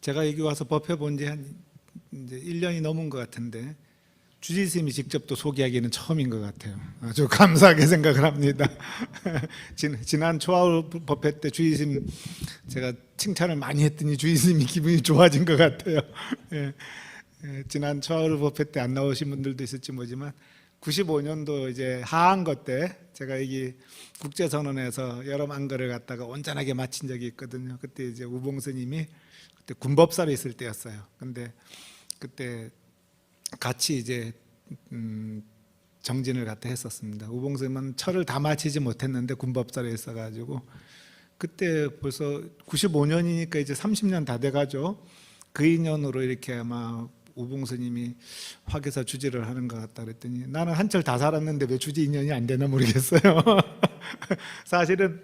제가 여기 와서 법회 본 지 한 이제 1년이 넘은 것 같은데 주지스님이 직접 또 소개하기는 처음인 것 같아요. 아주 감사하게 생각을 합니다. 지난 초하루 법회 때 주지스님 제가 칭찬을 많이 했더니 주지스님이 기분이 좋아진 것 같아요. 예, 지난 초하루 법회 때 안 나오신 분들도 있을지 모르지만 95년도 이제 하한거 때 제가 여기 국제선언에서 여러 만거를 갖다가 온전하게 마친 적이 있거든요. 그때 이제 우봉스님이 그때 군법사로 있을 때였어요. 근데 그때 같이 이제 정진을 갖다 했었습니다. 우봉스님은 철을 다 마치지 못했는데 군법사로 있어가지고 그때 벌써 95년이니까 이제 30년 다 돼가죠. 그 인연으로 이렇게 아마 우봉스님이 화계사 주지를 하는 것 같다 그랬더니 나는 한철 다 살았는데 왜 주지 인연이 안 되나 모르겠어요. 사실은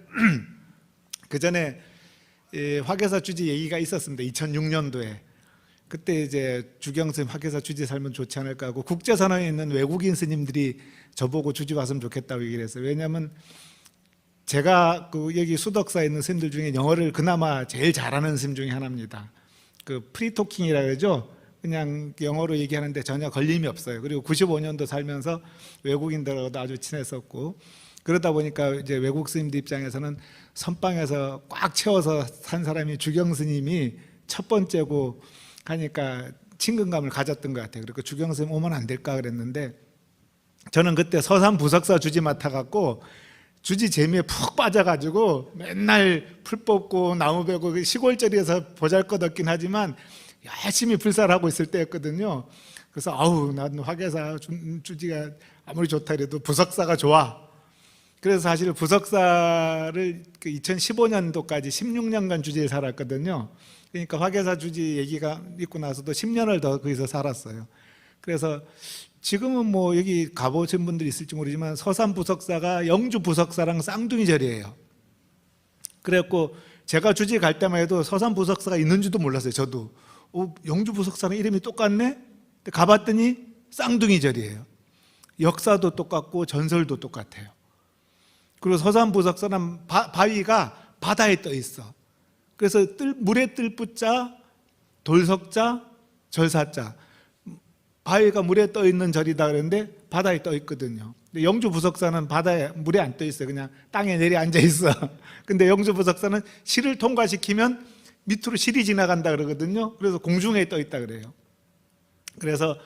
그 전에 화계사 주지 얘기가 있었습니다. 2006년도에 그때 이제 주경스님 화계사 주지 살면 좋지 않을까 하고 국제선언에 있는 외국인 스님들이 저보고 주지 왔으면 좋겠다고 얘기를 했어요. 왜냐하면 제가 그 여기 수덕사에 있는 스님들 중에 영어를 그나마 제일 잘하는 스님 중에 하나입니다. 그 프리토킹이라 그러죠. 그냥 영어로 얘기하는데 전혀 걸림이 없어요. 그리고 95년도 살면서 외국인들하고도 아주 친했었고 그러다 보니까 이제 외국 스님들 입장에서는 선방에서 꽉 채워서 산 사람이 주경스님이 첫 번째고 하니까 친근감을 가졌던 것 같아요. 그리고 주경스님 오면 안 될까 그랬는데 저는 그때 서산 부석사 주지 맡아갖고 주지 재미에 푹 빠져가지고 맨날 풀 뽑고 나무 베고 시골자리에서 보잘것없긴 하지만 열심히 불사를 있을 때였거든요. 그래서 아우 난 화계사 주지가 아무리 좋다 해도 부석사가 좋아. 그래서 사실 부석사를 2015년도까지 16년간 주지에 살았거든요. 그러니까 화계사 주지 얘기가 있고 나서도 10년을 더 거기서 살았어요. 그래서 지금은 뭐 여기 가보신 분들이 있을지 모르지만 서산 부석사가 영주 부석사랑 쌍둥이 절이에요. 그래갖고 제가 주지 갈 때만 해도 서산 부석사가 있는지도 몰랐어요. 저도 영주 부석사랑 이름이 똑같네? 가봤더니 쌍둥이 절이에요. 역사도 똑같고 전설도 똑같아요. 그리고 서산 부석사는 바위가 바다에 떠 있어. 그래서 물에 뜰 뿌자, 돌석자, 절사자. 바위가 물에 떠 있는 절이다 그러는데 바다에 떠 있거든요. 근데 영주 부석사는 바다에 물에 안 떠 있어요. 그냥 땅에 내려 앉아 있어. 근데 영주 부석사는 시를 통과시키면 밑으로 실이 지나간다 그러거든요. 그래서 공중에 떠 있다 그래요. 그래서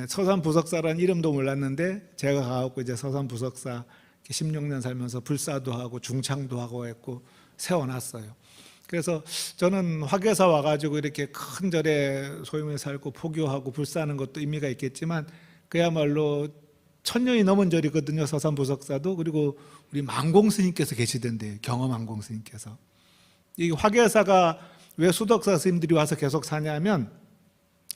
서산 부석사라는 이름도 몰랐는데 제가 가갖고 이제 서산 부석사 16년 살면서 불사도 하고 중창도 하고 했고 세워놨어요. 그래서 저는 화계사 와가지고 이렇게 큰 절에 소임을 살고 포교하고 불사하는 것도 의미가 있겠지만 그야말로 1000년이 넘은 절이거든요. 서산 부석사도. 그리고 우리 만공스님께서 계시던데요. 경험 만공스님께서. 이 화계사가 왜 수덕사 스님들이 와서 계속 사냐면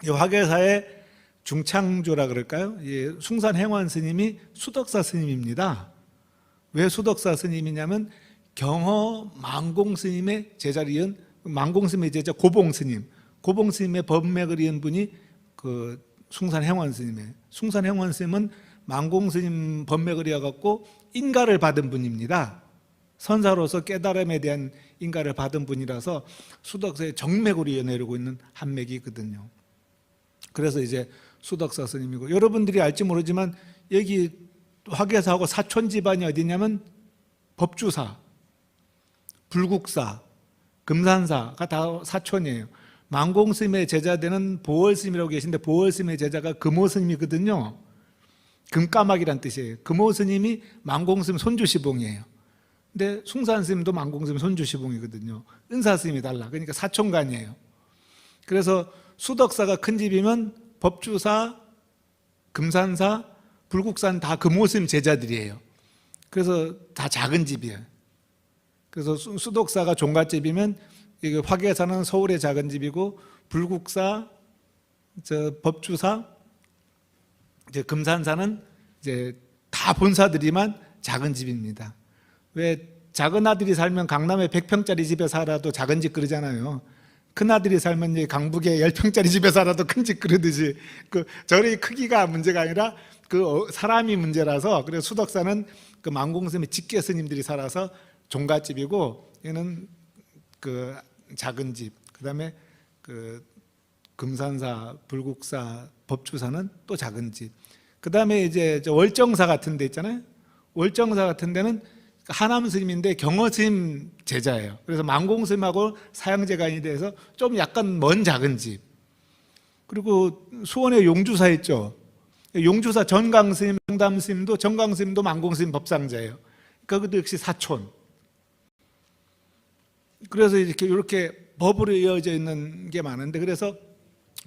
이 화계사의 중창조라 그럴까요? 숭산행원 스님이 수덕사 스님입니다. 왜 수덕사 스님이냐면 경허 만공스님의 제자를 이은 만공스님의 제자 고봉스님, 고봉스님의 법맥을 이은 분이 그 숭산행원 스님이에요. 숭산행원 스님은 만공스님 법맥을 이어갖고 인가를 받은 분입니다. 선사로서 깨달음에 대한 인가를 받은 분이라서 수덕사의 정맥으로 이어내려고 있는 한 맥이거든요. 그래서 이제 수덕사 스님이고 여러분들이 알지 모르지만 여기 화계사하고 사촌 집안이 어디냐면 법주사, 불국사, 금산사가 다 사촌이에요. 만공스님의 제자되는 보월스님이라고 계신데 보월스님의 제자가 금호스님이거든요. 금까마귀란 뜻이에요. 금호스님이 만공스님 손주시봉이에요. 근데 숭산스님도 만공스님 손주시봉이거든요. 은사스님이 달라. 그러니까 사촌간이에요. 그래서 수덕사가 큰 집이면 법주사, 금산사, 불국사는 다 금호스님 제자들이에요. 그래서 다 작은 집이에요. 그래서 수덕사가 종갓집이면 화계사는 서울의 작은 집이고 불국사, 법주사, 이제 금산사는 이제 다 본사들이만 작은 집입니다. 왜 작은 아들이 살면 강남에 100평짜리 집에 살아도 작은 집 그러잖아요. 큰 아들이 살면 이제 강북에 10평짜리 집에 살아도 큰 집 그러듯이 그 절의 크기가 문제가 아니라 그 사람이 문제라서 그래서 수덕사는 그 만공스님의 직계 스님들이 살아서 종갓집이고 얘는 그 작은 집, 그다음에 그 금산사, 불국사, 법주사는 또 작은 집. 그 다음에 이제 월정사 같은 데 있잖아요. 월정사 같은 데는 하남 스님인데 경허 스님 제자예요. 그래서 만공 스님하고 사형제간이 돼서 좀 약간 먼 작은 집. 그리고 수원에 용주사 있죠. 용주사 전강 스님, 정담 스님도 정강 스님도 만공 스님 법상자예요. 그것도 역시 사촌. 그래서 이렇게 법으로 이어져 있는 게 많은데, 그래서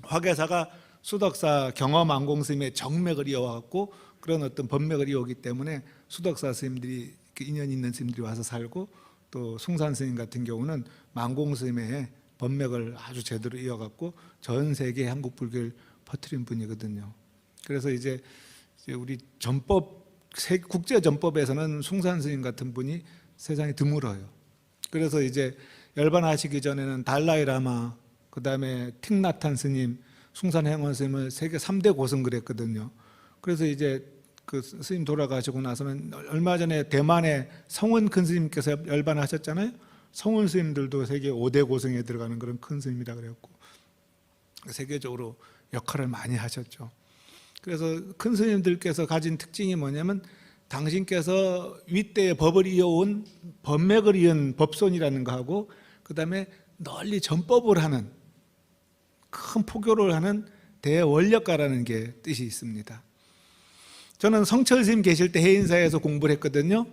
화계사가 수덕사 경허 만공 스님의 정맥을 이어왔고 그런 어떤 법맥을 이어오기 때문에 수덕사 스님들이 인연 있는 스님들이 와서 살고, 또 숭산 스님 같은 경우는 만공 스님의 법맥을 아주 제대로 이어갔고 전 세계 한국 불교를 퍼뜨린 분이거든요. 그래서 이제 우리 전법, 국제 전법에서는 숭산 스님 같은 분이 세상에 드물어요. 그래서 이제 열반하시기 전에는 달라이 라마, 그 다음에 틱나탄 스님, 숭산 행원 스님을 세계 3대 고승을 했거든요. 그래서 이제 그 스님 돌아가시고 나서는 얼마 전에 대만의 성원 큰 스님께서 열반하셨잖아요. 성원 스님들도 세계 5대 고승에 들어가는 그런 큰 스님이라 그랬고 세계적으로 역할을 많이 하셨죠. 그래서 큰 스님들께서 가진 특징이 뭐냐면 당신께서 윗대의 법을 이어온 법맥을 이은 법손이라는 거하고, 그 다음에 널리 전법을 하는 큰 포교를 하는 대원력가라는 게 뜻이 있습니다. 저는 성철 스님 계실 때 해인사에서 공부를 했거든요.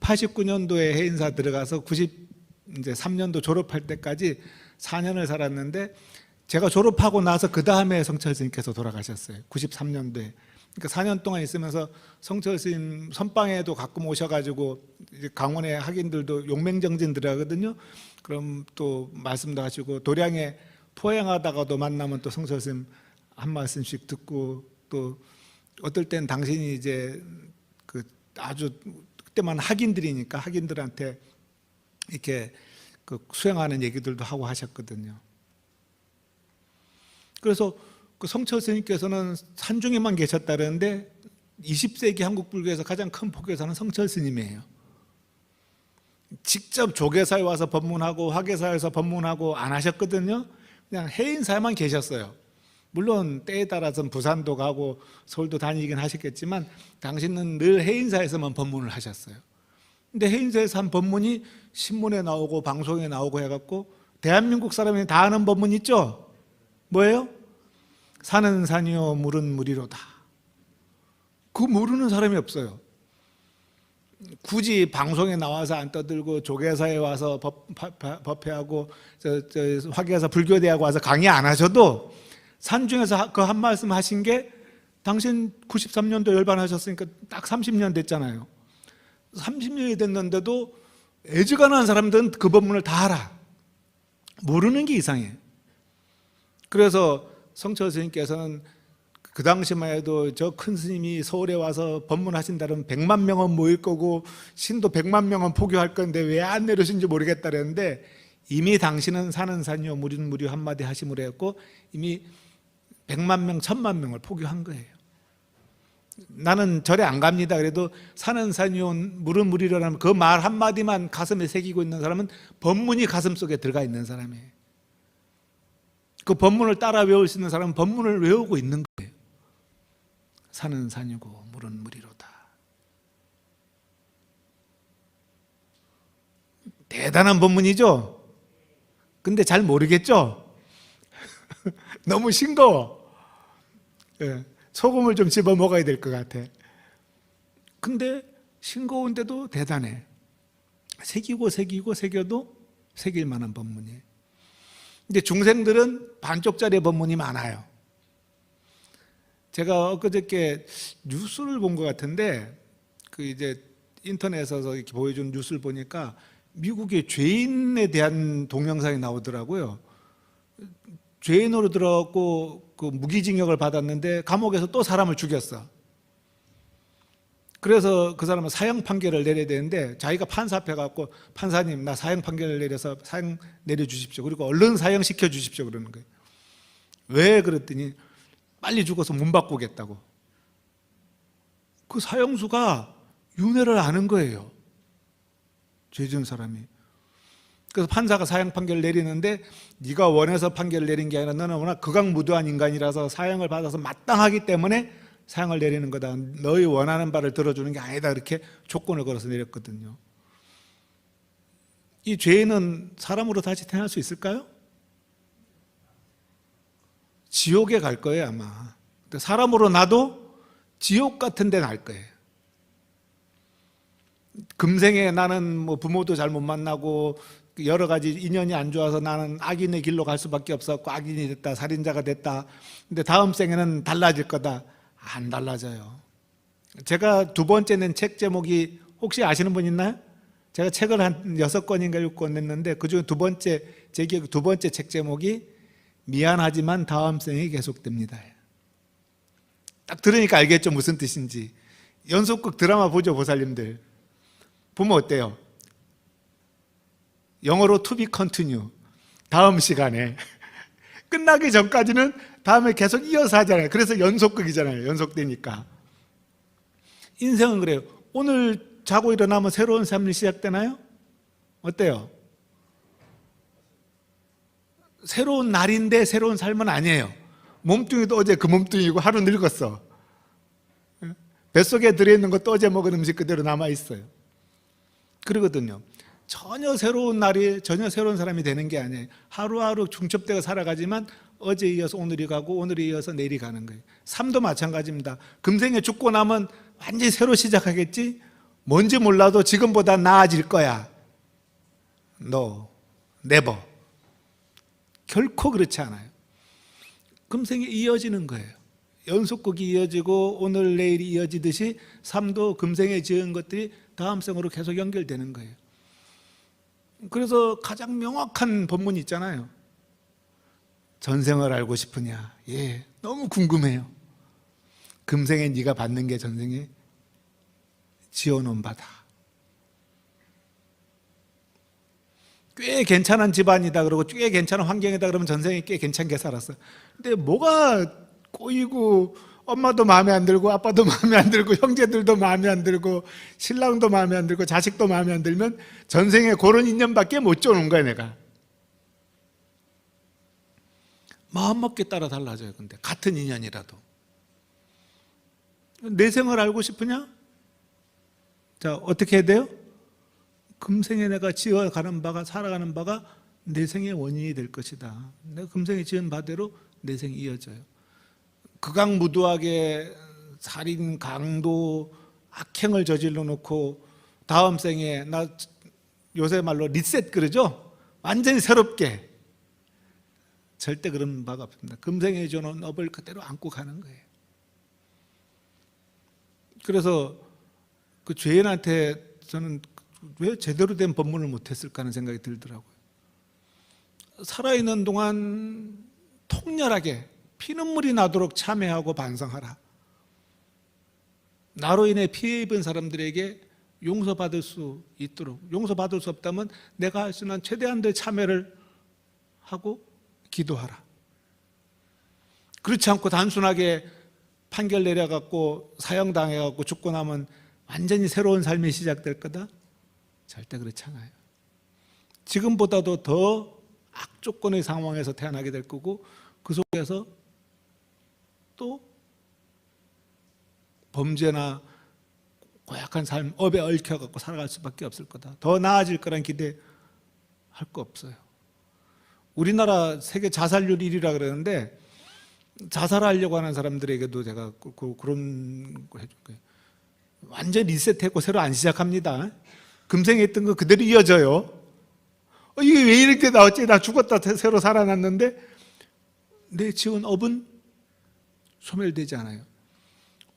89년도에 해인사 들어가서 93년도 졸업할 때까지 4년을 살았는데, 제가 졸업하고 나서 그 다음에 성철 스님께서 돌아가셨어요. 93년도에. 그러니까 4년 동안 있으면서 성철 스님 선방에도 가끔 오셔가지고 강원의 학인들도 용맹정진 들어가거든요. 그럼 또 말씀도 하시고, 도량에 포행하다가도 만나면 또 성철 스님 한 말씀씩 듣고, 또 어떨 땐 당신이 이제 그 아주 그때만 학인들이니까 학인들한테 이렇게 그 수행하는 얘기들도 하고 하셨거든요. 그래서 그 성철 스님께서는 산중에만 계셨다는데 20세기 한국 불교에서 가장 큰 포교사는 성철 스님이에요. 직접 조계사에 와서 법문하고 화계사에서 법문하고 안 하셨거든요. 그냥 해인사에만 계셨어요. 물론 때에 따라서는 부산도 가고 서울도 다니긴 하셨겠지만 당신은 늘 해인사에서만 법문을 하셨어요. 근데 해인사에서 한 법문이 신문에 나오고 방송에 나오고 해갖고 대한민국 사람이 다 아는 법문 있죠? 뭐예요? 산은 산이요 물은 물이로다. 그거 모르는 사람이 없어요. 굳이 방송에 나와서 안 떠들고 조계사에 와서 법회하고 화계사 불교대학 와서 강의 안 하셔도 산중에서 그 한 말씀 하신 게, 당신 93년도 열반하셨으니까 딱 30년 됐잖아요. 30년이 됐는데도 애지간한 사람들은 그 법문을 다 알아. 모르는 게 이상해. 그래서 성철 스님께서는 그 당시만 해도 저 큰 스님이 서울에 와서 법문하신다면 100만 명은 모일 거고 신도 100만 명은 포교할 건데 왜 안 내려오신지 모르겠다 그랬는데, 이미 당신은 산은 산이요 물은 물이요 한마디 하심으로 했고 이미 100만 명, 1000만 명을 포교한 거예요. 나는 절에 안 갑니다. 그래도 산은 산이요 물은 물이라는 그 말 한마디만 가슴에 새기고 있는 사람은 법문이 가슴 속에 들어가 있는 사람이에요. 그 법문을 따라 외울 수 있는 사람은 법문을 외우고 있는 거예요. 산은 산이고 물은 물이로다. 대단한 법문이죠? 근데 잘 모르겠죠? 너무 싱거워. 예, 소금을 좀 집어 먹어야 될 것 같아. 근데 싱거운데도 대단해. 새기고 새겨도 새길 만한 법문이에요. 근데 중생들은 반쪽짜리 법문이 많아요. 제가 엊그저께 뉴스를 본 것 같은데, 그 이제 인터넷에서 이렇게 보여준 뉴스를 보니까 미국의 죄인에 대한 동영상이 나오더라고요. 죄인으로 들어갔고 그 무기징역을 받았는데 감옥에서 또 사람을 죽였어. 그래서 그 사람은 사형 판결을 내려야 되는데 자기가 판사 앞에 가고, 판사님 나 사형 판결을 내려서 사형 내려주십시오. 그리고 얼른 사형 시켜주십시오 그러는 거예요. 왜 그랬더니 빨리 죽어서 문 바꾸겠다고. 그 사형수가 윤회를 아는 거예요. 죄 지은 사람이. 그래서 판사가 사형 판결을 내리는데 네가 원해서 판결을 내린 게 아니라 너는 워낙 극악무도한 인간이라서 사형을 받아서 마땅하기 때문에 사형을 내리는 거다. 너희 원하는 바를 들어주는 게 아니다. 이렇게 조건을 걸어서 내렸거든요. 이 죄인은 사람으로 다시 태어날 수 있을까요? 지옥에 갈 거예요 아마. 사람으로 나도 지옥 같은 데 날 거예요. 금생에 나는 뭐 부모도 잘 못 만나고 여러 가지 인연이 안 좋아서 나는 악인의 길로 갈 수밖에 없었고 악인이 됐다, 살인자가 됐다. 근데 다음 생에는 달라질 거다. 안 달라져요. 제가 두 번째 낸 책 제목이 혹시 아시는 분 있나요? 제가 책을 한 6권인가 7권 냈는데 그중에 제 기억 두 번째 책 제목이 미안하지만 다음 생이 계속됩니다. 딱 들으니까 알겠죠 무슨 뜻인지. 연속극 드라마 보죠 보살님들. 보면 어때요? 영어로 to be continue. 다음 시간에 끝나기 전까지는 다음에 계속 이어서 하잖아요. 그래서 연속극이잖아요. 연속되니까. 인생은 그래요. 오늘 자고 일어나면 새로운 삶이 시작되나요? 어때요? 새로운 날인데 새로운 삶은 아니에요. 몸뚱이도 어제 그 몸뚱이고 하루 늙었어. 뱃속에 들어있는 것도 어제 먹은 음식 그대로 남아있어요. 그러거든요. 전혀 새로운 날이 전혀 새로운 사람이 되는 게 아니에요. 하루하루 중첩되어 살아가지만 어제 이어서 오늘이 가고 오늘이 이어서 내일이 가는 거예요. 삶도 마찬가지입니다. 금생에 죽고 나면 완전히 새로 시작하겠지? 뭔지 몰라도 지금보다 나아질 거야. No, never. 결코 그렇지 않아요. 금생에 이어지는 거예요. 연속극이 이어지고 오늘 내일이 이어지듯이 삶도 금생에 지은 것들이 다음 생으로 계속 연결되는 거예요. 그래서 가장 명확한 본문이 있잖아요. 전생을 알고 싶으냐? 예, 너무 궁금해요. 금생에 네가 받는 게 전생에 지어놓은 바다. 꽤 괜찮은 집안이다 그러고 꽤 괜찮은 환경이다 그러면 전생에 꽤 괜찮게 살았어. 근데 뭐가 꼬이고 엄마도 마음에 안 들고 아빠도 마음에 안 들고 형제들도 마음에 안 들고 신랑도 마음에 안 들고 자식도 마음에 안 들면 전생에 그런 인연밖에 못 줘놓은 거야 내가. 마음먹기에 따라 달라져요. 근데 같은 인연이라도. 내 생을 알고 싶으냐? 자, 어떻게 해야 돼요? 금생에 내가 지어가는 바가 살아가는 바가 내 생의 원인이 될 것이다. 내가 금생에 지은 바대로 내 생이 이어져요. 극악무도하게 살인, 강도, 악행을 저질러 놓고 다음 생에 나 요새 말로 리셋 그러죠? 완전히 새롭게. 절대 그런 바가 없습니다. 금생에 주는 업을 그대로 안고 가는 거예요. 그래서 그 죄인한테 저는 왜 제대로 된 법문을 못했을까 하는 생각이 들더라고요. 살아있는 동안 통렬하게 피눈물이 나도록 참회하고 반성하라. 나로 인해 피해 입은 사람들에게 용서받을 수 있도록, 용서받을 수 없다면 내가 할 수 있는 최대한의 참회를 하고 기도하라. 그렇지 않고 단순하게 판결 내려갖고 사형당해갖고 죽고 나면 완전히 새로운 삶이 시작될 거다? 절대 그렇지 않아요. 지금보다도 더 악조건의 상황에서 태어나게 될 거고 그 속에서 또 범죄나 고약한 삶, 업에 얽혀갖고 살아갈 수밖에 없을 거다. 더 나아질 거란 기대할 거 없어요. 우리나라 세계 자살률 1위라 그러는데 자살하려고 하는 사람들에게도 제가 그런 거 해줄 거예요. 완전 리셋했고 새로 안 시작합니다. 금생에 했던 거 그대로 이어져요. 이게 왜 이렇게 나왔지? 나 죽었다 새로 살아났는데 내 지은 업은 소멸되지 않아요.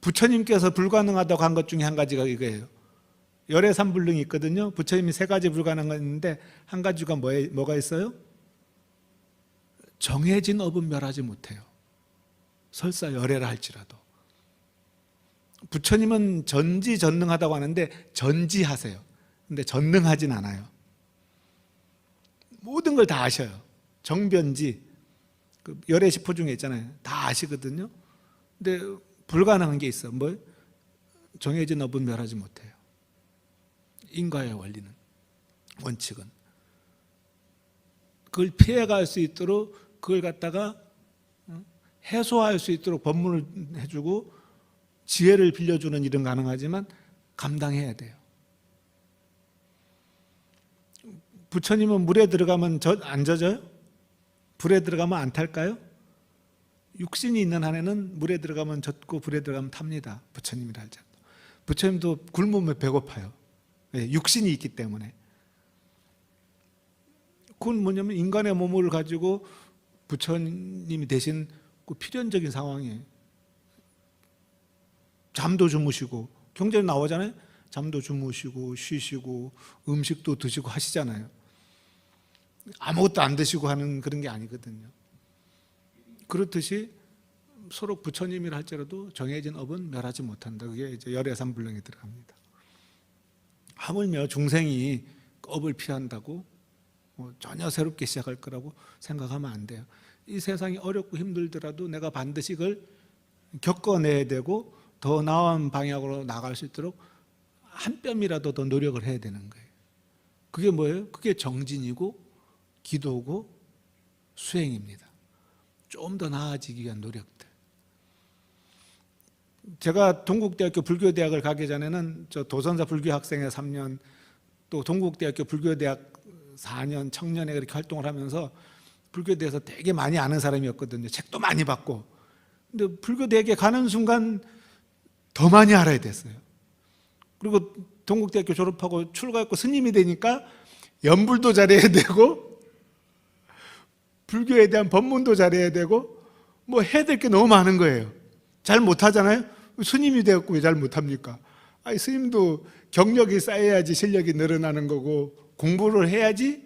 부처님께서 불가능하다고 한 것 중에 한 가지가 이거예요. 열애삼불능이 있거든요. 부처님이 3가지 불가능한 거 있는데 한 가지가 뭐가 있어요? 정해진 업은 멸하지 못해요. 설사 열애라 할지라도. 부처님은 전지전능하다고 하는데 전지하세요. 근데 전능하진 않아요. 모든 걸 다 아셔요. 정변지, 그 열애 시포 중에 있잖아요. 다 아시거든요. 근데 불가능한 게 있어. 뭐? 정해진 업은 멸하지 못해요. 인과의 원리는, 원칙은. 그걸 피해갈 수 있도록 그걸 갖다가 해소할 수 있도록 법문을 해주고 지혜를 빌려주는 일은 가능하지만 감당해야 돼요. 부처님은 물에 들어가면 안 젖어요? 불에 들어가면 안 탈까요? 육신이 있는 한에는 물에 들어가면 젖고 불에 들어가면 탑니다. 부처님이라 할지라도. 부처님도 굶으면 배고파요. 육신이 있기 때문에. 그건 뭐냐면 인간의 몸을 가지고 부처님이 대신 그 필연적인 상황이에요. 잠도 주무시고 경전에 나오잖아요. 잠도 주무시고 쉬시고 음식도 드시고 하시잖아요. 아무것도 안 드시고 하는 그런 게 아니거든요. 그렇듯이 서로 부처님이라 할지라도 정해진 업은 멸하지 못한다. 그게 이제 열애삼불능에 들어갑니다. 하물며 중생이 업을 피한다고 전혀 새롭게 시작할 거라고 생각하면 안 돼요. 이 세상이 어렵고 힘들더라도 내가 반드시 그걸 겪어내야 되고 더 나은 방향으로 나갈 수 있도록 한 뼘이라도 더 노력을 해야 되는 거예요. 그게 뭐예요? 그게 정진이고 기도고 수행입니다. 좀 더 나아지기 위한 노력들. 제가 동국대학교 불교대학을 가기 전에는 저 도선사 불교학생회 3년 또 동국대학교 불교대학 4년 청년회 그렇게 활동을 하면서 불교에 대해서 되게 많이 아는 사람이었거든요. 책도 많이 받고. 근데 불교대학에 가는 순간 더 많이 알아야 됐어요. 그리고 동국대학교 졸업하고 출가했고 스님이 되니까 연불도 잘해야 되고 불교에 대한 법문도 잘해야 되고 뭐 해야 될 게 너무 많은 거예요. 잘 못하잖아요. 스님이 되었고 왜 잘 못합니까? 아니 스님도 경력이 쌓여야지 실력이 늘어나는 거고 공부를 해야지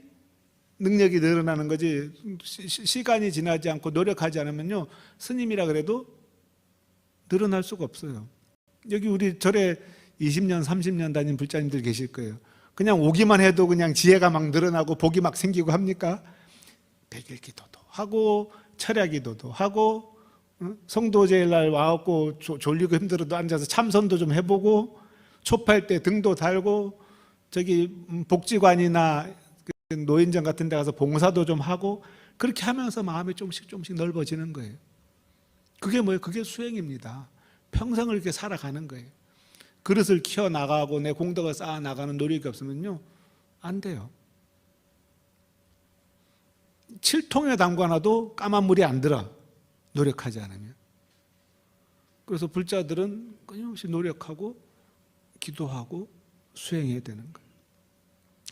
능력이 늘어나는 거지. 시간이 지나지 않고 노력하지 않으면요 스님이라 그래도 늘어날 수가 없어요. 여기 우리 절에 20년 30년 다닌 불자님들 계실 거예요. 그냥 오기만 해도 그냥 지혜가 막 늘어나고 복이 막 생기고 합니까? 백일기도도 하고 철야기도도 하고 성도제일날 와갖고 졸리고 힘들어도 앉아서 참선도 좀 해보고 초파할 때 등도 달고 저기 복지관이나 노인정 같은 데 가서 봉사도 좀 하고 그렇게 하면서 마음이 조금씩 넓어지는 거예요. 그게 뭐예요? 그게 수행입니다. 평생을 이렇게 살아가는 거예요. 그릇을 키워나가고 내 공덕을 쌓아나가는 노력이 없으면요 안 돼요. 7통에 담가놔도 까만 물이 안 들어 노력하지 않으면. 그래서 불자들은 끊임없이 노력하고 기도하고 수행해야 되는 거예요.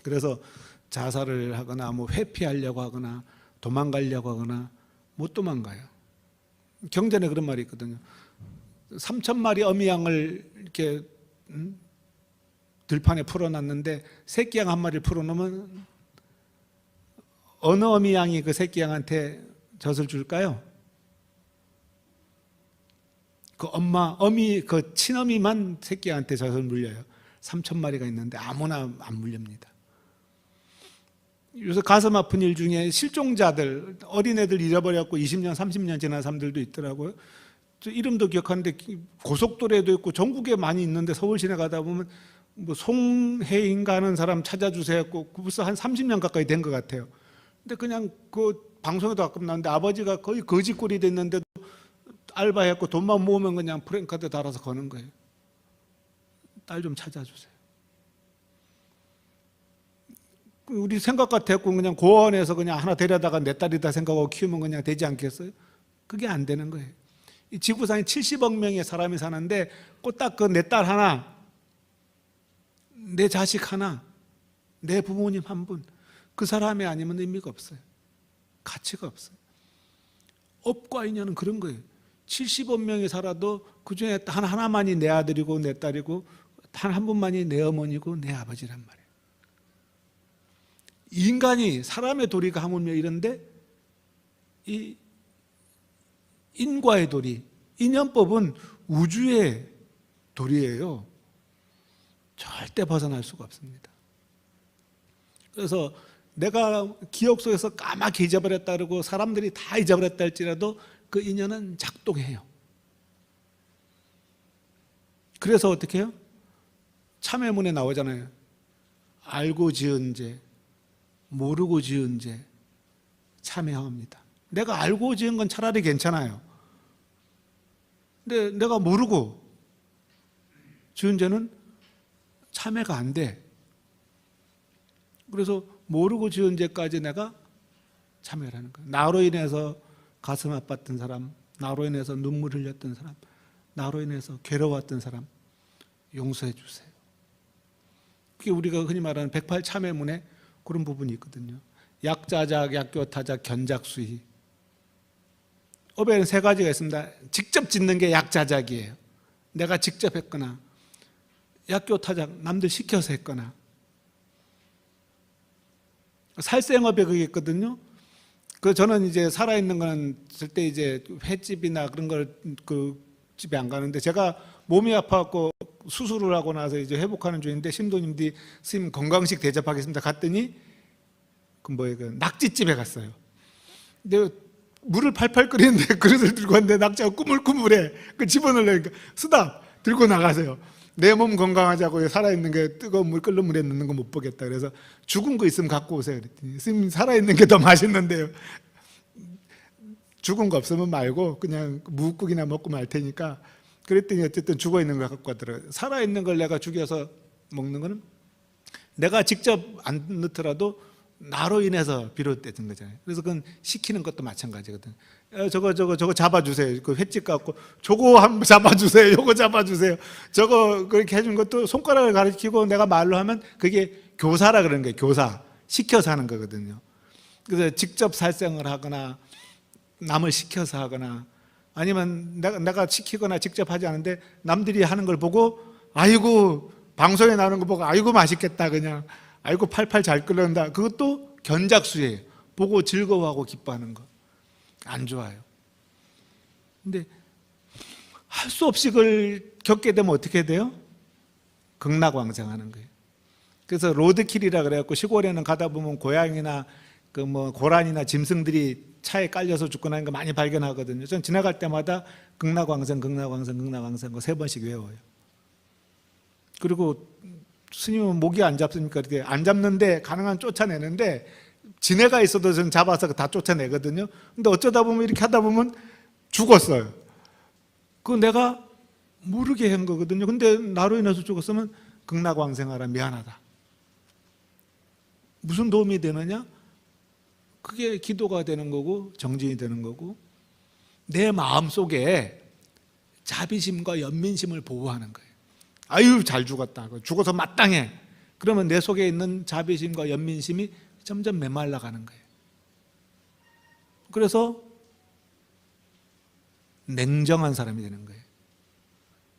그래서 자살을 하거나 뭐 회피하려고 하거나 도망가려고 하거나 못 도망가요. 경전에 그런 말이 있거든요. 3,000마리 어미양을 이렇게 들판에 풀어놨는데 새끼양 한 마리를 풀어놓으면 어느 어미양이 그 새끼양한테 젖을 줄까요? 그 어미 그 친어미만 새끼한테 젖을 물려요. 3,000마리가 있는데 아무나 안 물립니다. 요새 가슴 아픈 일 중에 실종자들, 어린애들 잃어버렸고 20년, 30년 지난 사람들도 있더라고요. 저 이름도 기억하는데 고속도로에도 있고 전국에 많이 있는데 서울 시내 가다 보면 뭐 송혜인가 하는 사람 찾아주세요 했고 벌써 한 30년 가까이 된 것 같아요. 근데 그냥 그 방송에도 가끔 나오는데 아버지가 거의 거지꼴이 됐는데도 알바했고 돈만 모으면 그냥 프랭카드 달아서 거는 거예요. 딸 좀 찾아주세요. 우리 생각 같았고 그냥 고원에서 그냥 하나 데려다가 내 딸이다 생각하고 키우면 그냥 되지 않겠어요? 그게 안 되는 거예요. 이 지구상에 70억 명의 사람이 사는데 꼭 딱 그 내 딸 하나, 내 자식 하나, 내 부모님 한 분, 그 사람이 아니면 의미가 없어요. 가치가 없어요. 업과 인연은 그런 거예요. 70억 명이 살아도 그 중에 단 하나만이 내 아들이고 내 딸이고 단 한 분만이 내 어머니고 내 아버지란 말이에요. 인간이 사람의 도리가 하물며 이런데 이 인과의 도리, 인연법은 우주의 도리예요. 절대 벗어날 수가 없습니다. 그래서 내가 기억 속에서 까맣게 잊어버렸다 그러고 사람들이 다 잊어버렸다 할지라도 그 인연은 작동해요. 그래서 어떻게 해요? 참회문에 나오잖아요. 알고 지은 죄, 모르고 지은 죄, 참회합니다. 내가 알고 지은 건 차라리 괜찮아요. 근데 내가 모르고 지은 죄는 참회가 안 돼. 그래서 모르고 지은 죄까지 내가 참회를 하는 거예요. 나로 인해서 가슴 아팠던 사람, 나로 인해서 눈물 흘렸던 사람, 나로 인해서 괴로웠던 사람 용서해 주세요. 그게 우리가 흔히 말하는 108참회문에 그런 부분이 있거든요. 약자작, 약교타작, 견작수희. 업에는 세 가지가 있습니다. 직접 짓는 게 약자작이에요. 내가 직접 했거나, 약교타작, 남들 시켜서 했거나. 살생업에 그게 있거든요. 저는 이제 살아있는 거는 절대 이제 횟집이나 그런 걸 그 집에 안 가는데, 제가 몸이 아파갖고 수술을 하고 나서 이제 회복하는 중인데 신도님들이 스님 건강식 대접하겠습니다 갔더니 그 낙지집에 갔어요. 근데 물을 팔팔 끓이는데 그릇을 들고 왔는데 낙지가 꾸물꾸물해. 그 집어넣으려니까 수다 들고 나가세요. 내 몸 건강하자고 살아있는 게 뜨거운 물 끓는 물에 넣는 거 못 보겠다. 그래서 죽은 거 있으면 갖고 오세요 그랬더니 스님 살아있는 게 더 맛있는데요. 죽은 거 없으면 말고 그냥 무국이나 먹고 말 테니까. 그랬더니 어쨌든 죽어있는 걸 갖고 왔더라고요. 살아있는 걸 내가 죽여서 먹는 거는 내가 직접 안 넣더라도 나로 인해서 비롯된 거잖아요. 그래서 그건 시키는 것도 마찬가지거든. 저거 잡아주세요. 그 횟집 갖고 저거 한번 잡아주세요. 요거 잡아주세요. 저거 그렇게 해준 것도 손가락을 가리키고 내가 말로 하면 그게 교사라 그러는 거예요. 교사. 시켜서 하는 거거든요. 그래서 직접 살생을 하거나 남을 시켜서 하거나 아니면 내가 시키거나 직접 하지 않은데 남들이 하는 걸 보고 아이고 방송에 나오는 거 보고 아이고 맛있겠다 그냥 아이고 팔팔 잘 끓는다. 그것도 견작수예요. 보고 즐거워하고 기뻐하는 거. 안 좋아요. 근데 할 수 없이 그걸 겪게 되면 어떻게 돼요? 극락왕생하는 거예요. 그래서 로드킬이라 그래갖고 시골에는 가다 보면 고양이나 고란이나 짐승들이 차에 깔려서 죽거나 하는 거 많이 발견하거든요. 전 지나갈 때마다 극락왕생, 극락왕생, 극락왕생 거 3번씩 외워요. 그리고 스님은 목이 안 잡습니까? 이렇게 안 잡는데 가능한 쫓아내는데 지네가 있어도 전 잡아서 다 쫓아내거든요. 근데 어쩌다 보면 이렇게 하다 보면 죽었어요. 그거 내가 모르게 한 거거든요. 근데 나로 인해서 죽었으면 극락왕생하라 미안하다. 무슨 도움이 되느냐? 그게 기도가 되는 거고 정진이 되는 거고 내 마음속에 자비심과 연민심을 보호하는 거예요. 아유 잘 죽었다. 죽어서 마땅해. 그러면 내 속에 있는 자비심과 연민심이 점점 메말라가는 거예요. 그래서 냉정한 사람이 되는 거예요.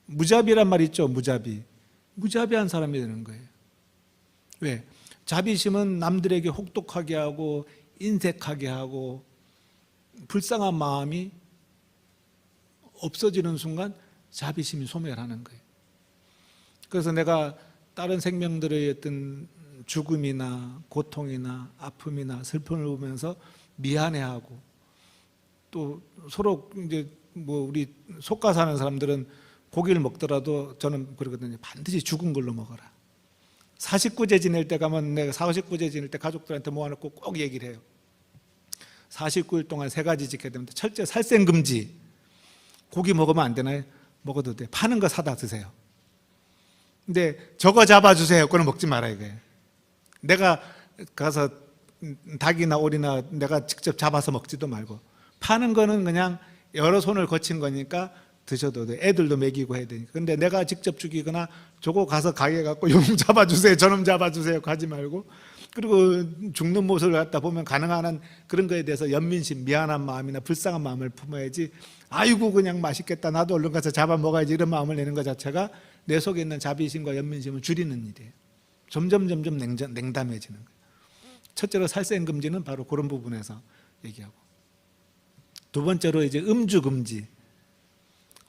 무자비란 말 있죠. 무자비한 사람이 되는 거예요. 왜? 자비심은 남들에게 혹독하게 하고 인색하게 하고 불쌍한 마음이 없어지는 순간 자비심이 소멸하는 거예요. 그래서 내가 다른 생명들의 어떤 죽음이나 고통이나 아픔이나 슬픔을 보면서 미안해하고 또 서로 이제 우리 속가 사는 사람들은 고기를 먹더라도 저는 그러거든요. 반드시 죽은 걸로 먹어라. 49제 지낼 때 가면 내가 49제 지낼 때 가족들한테 모아놓고 꼭 얘기를 해요. 49일 동안 3가지 지켜야 됩니다. 첫째, 살생금지. 고기 먹으면 안 되나요? 먹어도 돼. 파는 거 사다 드세요. 근데 저거 잡아주세요. 그건 먹지 말아요. 이거예요. 내가 가서 닭이나 오리나 내가 직접 잡아서 먹지도 말고 파는 거는 그냥 여러 손을 거친 거니까 드셔도 돼. 애들도 먹이고 해야 되니까. 근데 내가 직접 죽이거나 저거 가서 가게 갖고 용 잡아주세요. 저놈 잡아주세요. 가지 말고. 그리고 죽는 모습을 갖다 보면 가능한 한 그런 거에 대해서 연민심, 미안한 마음이나 불쌍한 마음을 품어야지 아이고 그냥 맛있겠다. 나도 얼른 가서 잡아 먹어야지 이런 마음을 내는 것 자체가 내 속에 있는 자비심과 연민심을 줄이는 일이에요. 점점 냉담해지는 거예요. 첫째로 살생금지는 바로 그런 부분에서 얘기하고 두 번째로 이제 음주금지.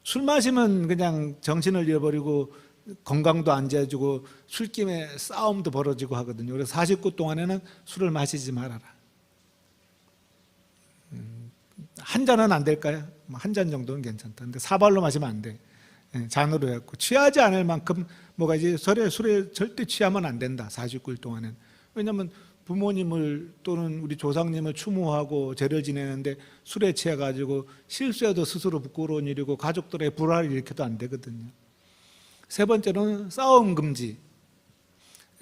술 마시면 그냥 정신을 잃어버리고 건강도 안 좋아지고 술김에 싸움도 벌어지고 하거든요. 그래서 49 동안에는 술을 마시지 말아라. 한 잔은 안 될까요? 한 잔 정도는 괜찮다. 근데 사발로 마시면 안 돼. 잔으로 해갖고 취하지 않을 만큼 술에 절대 취하면 안 된다. 49일 동안은. 왜냐하면 부모님을 또는 우리 조상님을 추모하고 제를 지내는데 술에 취해 가지고 실수해도 스스로 부끄러운 일이고 가족들의 불화를 일으켜도 안 되거든요. 세 번째로는 싸움 금지.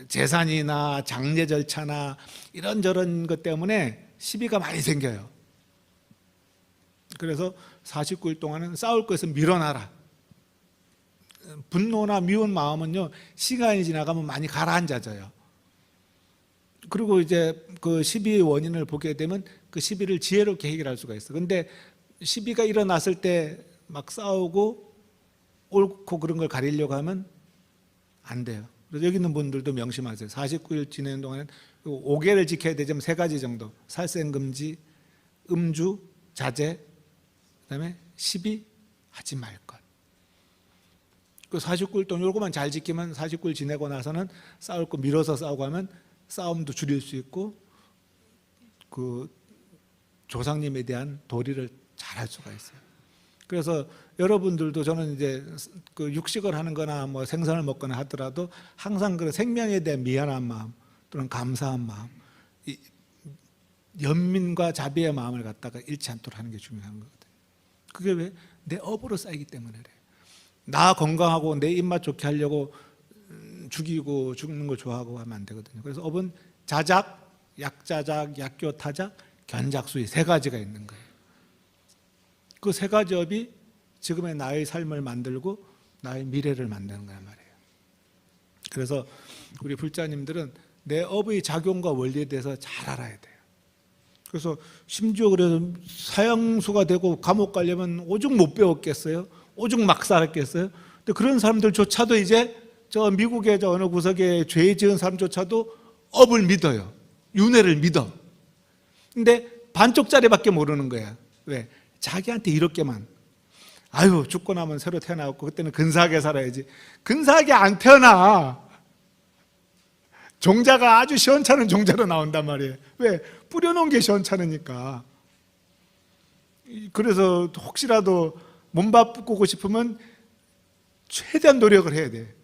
재산이나 장례 절차나 이런저런 것 때문에 시비가 많이 생겨요. 그래서 49일 동안은 싸울 것은 밀어놔라. 분노나 미운 마음은요, 시간이 지나가면 많이 가라앉아져요. 그리고 이제 그 시비의 원인을 보게 되면 그 시비를 지혜롭게 해결할 수가 있어요. 근데 시비가 일어났을 때 막 싸우고 옳고 그런 걸 가리려고 하면 안 돼요. 그래서 여기 있는 분들도 명심하세요. 49일 지내는 동안은 5개를 지켜야 되지만 3가지 정도. 살생 금지, 음주, 자제, 그다음에 시비 하지 말 것. 그 49일 동안 요거만 잘 지키면 49일 지내고 나서는 싸울 거 밀어서 싸우고 하면 싸움도 줄일 수 있고 그 조상님에 대한 도리를 잘할 수가 있어요. 그래서 여러분들도 저는 이제 그 육식을 하는 거나 뭐 생선을 먹거나 하더라도 항상 그 생명에 대한 미안한 마음 또는 감사한 마음, 이 연민과 자비의 마음을 갖다가 잃지 않도록 하는 게 중요한 거거든요. 그게 왜? 내 업으로 쌓이기 때문에 그래요. 나 건강하고 내 입맛 좋게 하려고 죽이고 죽는 걸 좋아하고 하면 안 되거든요. 그래서 업은 자작, 약자작, 약교타작, 견작수의 3가지가 있는 거예요. 그 3가지 업이 지금의 나의 삶을 만들고 나의 미래를 만드는 거란 말이에요. 그래서 우리 불자님들은 내 업의 작용과 원리에 대해서 잘 알아야 돼요. 그래서 심지어 그래서 사형수가 되고 감옥 가려면 오죽 못 배웠겠어요? 오죽 막 살았겠어요? 근데 그런 사람들조차도 이제 저 미국의 저 어느 구석에 죄 지은 사람조차도 업을 믿어요. 윤회를 믿어. 근데 반쪽짜리밖에 모르는 거야. 왜? 자기한테 이렇게만. 아유, 죽고 나면 새로 태어나고 그때는 근사하게 살아야지. 근사하게 안 태어나. 종자가 아주 시원찮은 종자로 나온단 말이에요. 왜? 뿌려놓은 게 시원찮으니까. 그래서 혹시라도 몸 바꾸고 싶으면 최대한 노력을 해야 돼.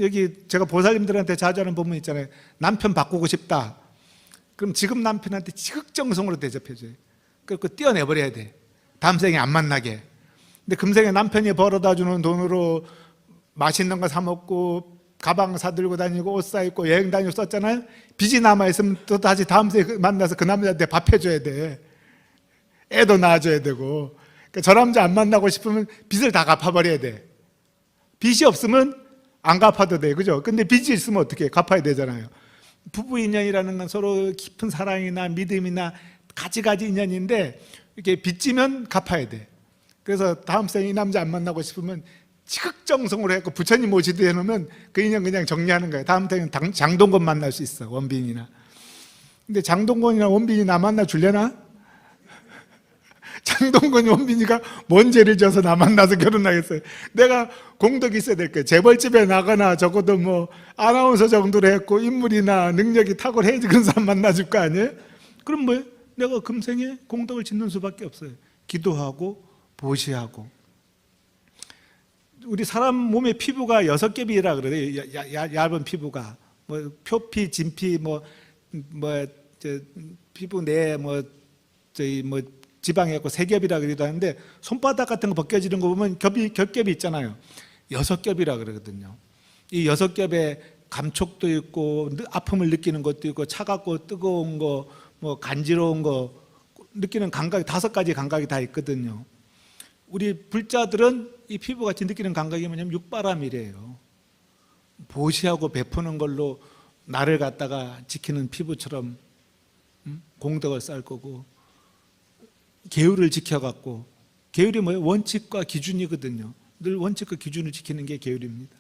여기 제가 보살님들한테 자주 하는 본문 있잖아요. 남편 바꾸고 싶다. 그럼 지금 남편한테 지극정성으로 대접해줘요. 그거 떼어내버려야 돼. 다음 생에 안 만나게. 근데 금생에 남편이 벌어다 주는 돈으로 맛있는 거 사 먹고 가방 사들고 다니고 옷 사입고 여행 다니고 썼잖아요. 빚이 남아있으면 또 다시 다음 생에 만나서 그 남자한테 밥 해줘야 돼. 애도 낳아줘야 되고. 그러니까 저 남자 안 만나고 싶으면 빚을 다 갚아버려야 돼. 빚이 없으면 안 갚아도 돼. 그죠? 근데 빚이 있으면 어떻게 해? 갚아야 되잖아요. 부부 인연이라는 건 서로 깊은 사랑이나 믿음이나 가지가지 인연인데 이렇게 빚지면 갚아야 돼. 그래서 다음 생에 이 남자 안 만나고 싶으면 지극정성으로 해서 부처님 모시듯 해놓으면 그 인연 그냥 정리하는 거예요. 다음 생에는 장동건 만날 수 있어. 원빈이나. 근데 장동건이나 원빈이 나 만나 줄려나? 장동건이 원빈이가 뭔 죄를 져서 나 만나서 결혼하겠어요. 내가 공덕이 있어야 될 거예요. 재벌집에 나거나 적어도 뭐 아나운서 정도로 했고 인물이나 능력이 탁월해야지 그런 사람 만나줄 거 아니에요? 그럼 뭐예요? 내가 금생에 공덕을 짓는 수밖에 없어요. 기도하고 보시하고. 우리 사람 몸의 피부가 6겹이라 그래요. 얇은 피부가 뭐 표피, 진피, 피부 내 지방이 있고 3겹이라 그러기도 하는데 손바닥 같은 거 벗겨지는 거 보면 겹겹이 있잖아요. 6겹이라 그러거든요. 이 6겹에 감촉도 있고 아픔을 느끼는 것도 있고 차갑고 뜨거운 거, 뭐 간지러운 거 느끼는 감각이 5가지 감각이 다 있거든요. 우리 불자들은 이 피부같이 느끼는 감각이 뭐냐면 육바람이래요. 보시하고 베푸는 걸로 나를 갖다가 지키는 피부처럼 공덕을 쌓을 거고, 계율을 지켜갖고, 계율이 뭐예요? 원칙과 기준이거든요. 늘 원칙과 기준을 지키는 게 계율입니다.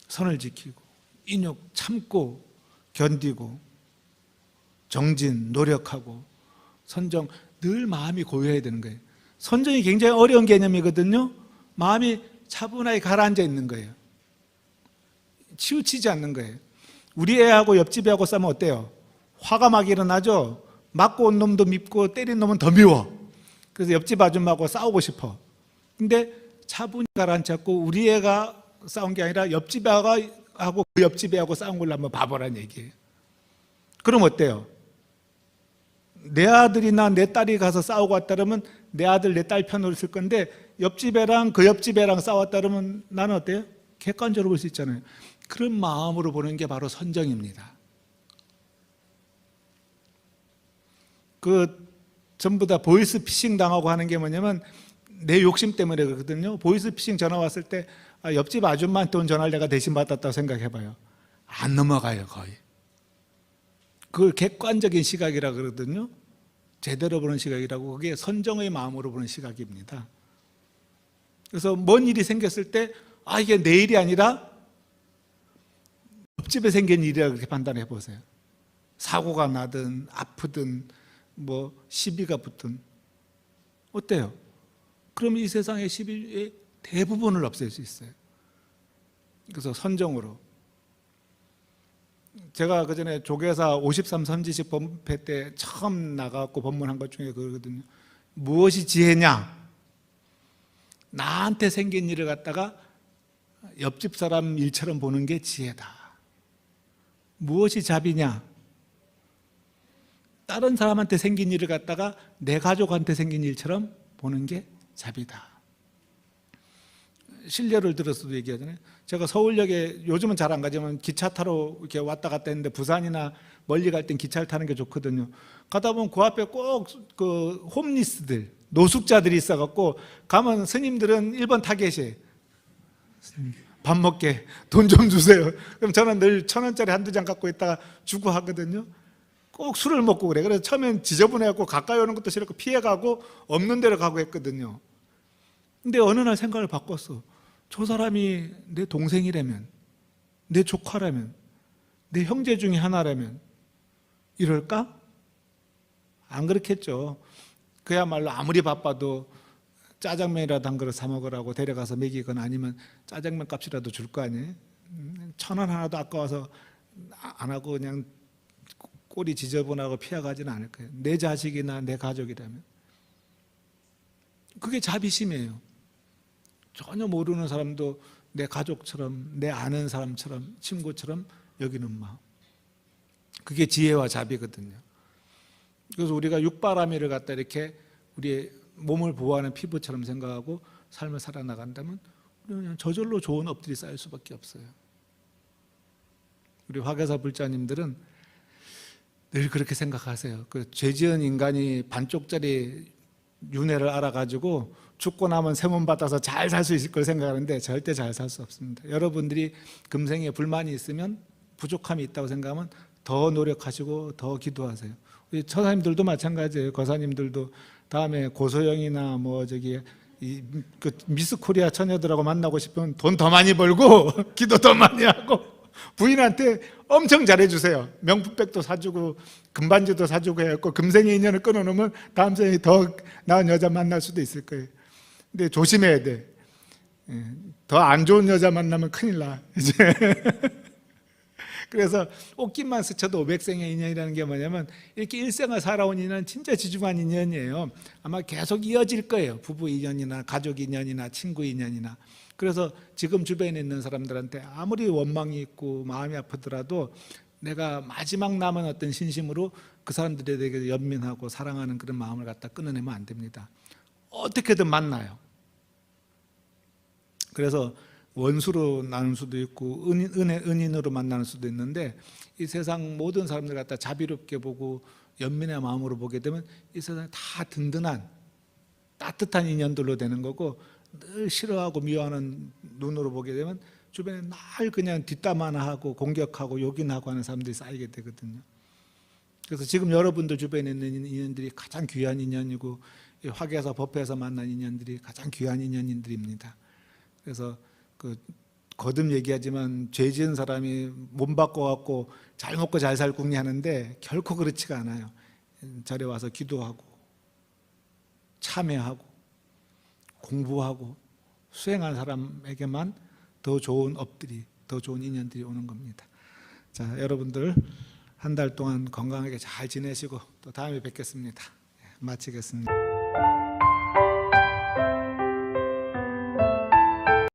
선을 지키고 인욕 참고 견디고 정진 노력하고 선정, 늘 마음이 고요해야 되는 거예요. 선정이 굉장히 어려운 개념이거든요. 마음이 차분하게 가라앉아 있는 거예요. 치우치지 않는 거예요. 우리 애하고 옆집 애하고 싸우면 어때요? 화가 막 일어나죠. 맞고 온 놈도 밉고 때린 놈은 더 미워. 그래서 옆집 아줌마하고 싸우고 싶어. 근데 차분히 가라앉았고 우리 애가 싸운 게 아니라 옆집 애하고 그 옆집 애하고 싸운 걸로 한번 봐보라는 얘기예요. 그럼 어때요? 내 아들이나 내 딸이 가서 싸우고 왔다 그러면 내 아들 내 딸 편으로 쓸 건데, 옆집 애랑 그 옆집 애랑 싸웠다 그러면 나는 어때요? 객관적으로 볼 수 있잖아요. 그런 마음으로 보는 게 바로 선정입니다. 그 전부 다 보이스피싱 당하고 하는 게 뭐냐면 내 욕심 때문에 그러거든요. 보이스피싱 전화 왔을 때 옆집 아줌마한테 온 전화를 내가 대신 받았다고 생각해봐요. 안 넘어가요, 거의. 그걸 객관적인 시각이라 그러거든요. 제대로 보는 시각이라고. 그게 선정의 마음으로 보는 시각입니다. 그래서 뭔 일이 생겼을 때 이게 내 일이 아니라 옆집에 생긴 일이라 그렇게 판단해 보세요. 사고가 나든 아프든 뭐 시비가 붙든 어때요? 그럼 이 세상의 시비의 대부분을 없앨 수 있어요. 그래서 선정으로. 제가 그전에 조계사 53 선지식 법회 때 처음 나가고 법문한 것 중에 그러거든요. 무엇이 지혜냐? 나한테 생긴 일을 갖다가 옆집 사람 일처럼 보는 게 지혜다. 무엇이 자비냐? 다른 사람한테 생긴 일을 갖다가 내 가족한테 생긴 일처럼 보는 게 자비다. 실례를 들어서도 얘기하잖아요. 제가 서울역에 요즘은 잘 안 가지만 기차 타러 이렇게 왔다 갔다 했는데 부산이나 멀리 갈 땐 기차를 타는 게 좋거든요. 가다 보면 그 앞에 꼭 그 홈리스들, 노숙자들이 있어갖고 가면 스님들은 1번 타겟이에요. 밥 먹게 돈 좀 주세요. 그럼 저는 늘 1,000원짜리 한두 장 갖고 있다가 주고 하거든요. 꼭 술을 먹고 그래. 그래서 처음엔 지저분해갖고 가까이 오는 것도 싫고 피해가고 없는 데로 가고 했거든요. 근데 어느 날 생각을 바꿨어. 저 사람이 내 동생이라면, 내 조카라면, 내 형제 중에 하나라면 이럴까? 안 그렇겠죠. 그야말로 아무리 바빠도 짜장면이라도 한 그릇 사 먹으라고 데려가서 먹이거나 아니면 짜장면 값이라도 줄 거 아니에요. 1,000원 하나도 아까워서 안 하고 그냥 꼬리 지저분하고 피해가지는 않을 거예요. 내 자식이나 내 가족이라면. 그게 자비심이에요. 전혀 모르는 사람도 내 가족처럼, 내 아는 사람처럼, 친구처럼 여기는 마음. 그게 지혜와 자비거든요. 그래서 우리가 육바라밀을 갖다 이렇게 우리의 몸을 보호하는 피부처럼 생각하고 삶을 살아나간다면 우리는 그냥 저절로 좋은 업들이 쌓일 수밖에 없어요. 우리 화계사 불자님들은 늘 그렇게 생각하세요. 그 죄지은 인간이 반쪽짜리 윤회를 알아가지고 죽고 나면 세문 받아서 잘 살 수 있을 걸 생각하는데 절대 잘 살 수 없습니다. 여러분들이 금생에 불만이 있으면, 부족함이 있다고 생각하면 더 노력하시고 더 기도하세요. 우리 처사님들도 마찬가지예요. 거사님들도 다음에 고소영이나 그 미스 코리아 처녀들하고 만나고 싶으면 돈 더 많이 벌고 기도 더 많이 하고 부인한테 엄청 잘해주세요. 명품백도 사주고 금반지도 사주고 해갖고 금생의 인연을 끊어놓으면 다음 생에 더 나은 여자 만날 수도 있을 거예요. 근데 조심해야 돼. 더 안 좋은 여자 만나면 큰일 나. 이제 그래서 옷깃만 스쳐도 500생의 인연이라는 게 뭐냐면 이렇게 일생을 살아온 인연은 진짜 지중한 인연이에요. 아마 계속 이어질 거예요. 부부 인연이나 가족 인연이나 친구 인연이나. 그래서 지금 주변에 있는 사람들한테 아무리 원망이 있고 마음이 아프더라도 내가 마지막 남은 어떤 신심으로 그 사람들에 대해 연민하고 사랑하는 그런 마음을 갖다 끊어내면 안 됩니다. 어떻게든 만나요. 그래서 원수로 나눌 수도 있고 은인으로 만나는 수도 있는데 이 세상 모든 사람들 갖다 자비롭게 보고 연민의 마음으로 보게 되면 이 세상에 다 든든한 따뜻한 인연들로 되는 거고, 늘 싫어하고 미워하는 눈으로 보게 되면 주변에 날 그냥 뒷담 하나 하고 공격하고 욕인하고 하는 사람들이 쌓이게 되거든요. 그래서 지금 여러분들 주변에 있는 인연들이 가장 귀한 인연이고 화계사 법회에서 만난 인연들이 가장 귀한 인연들입니다. 그래서 거듭 얘기하지만 죄 지은 사람이 몸 바꿔갖고 잘 먹고 잘 살 궁리하는데 결코 그렇지가 않아요. 절에 와서 기도하고 참회하고 공부하고 수행한 사람에게만 더 좋은 업들이, 더 좋은 인연들이 오는 겁니다. 자, 여러분들 한 달 동안 건강하게 잘 지내시고 또 다음에 뵙겠습니다. 마치겠습니다.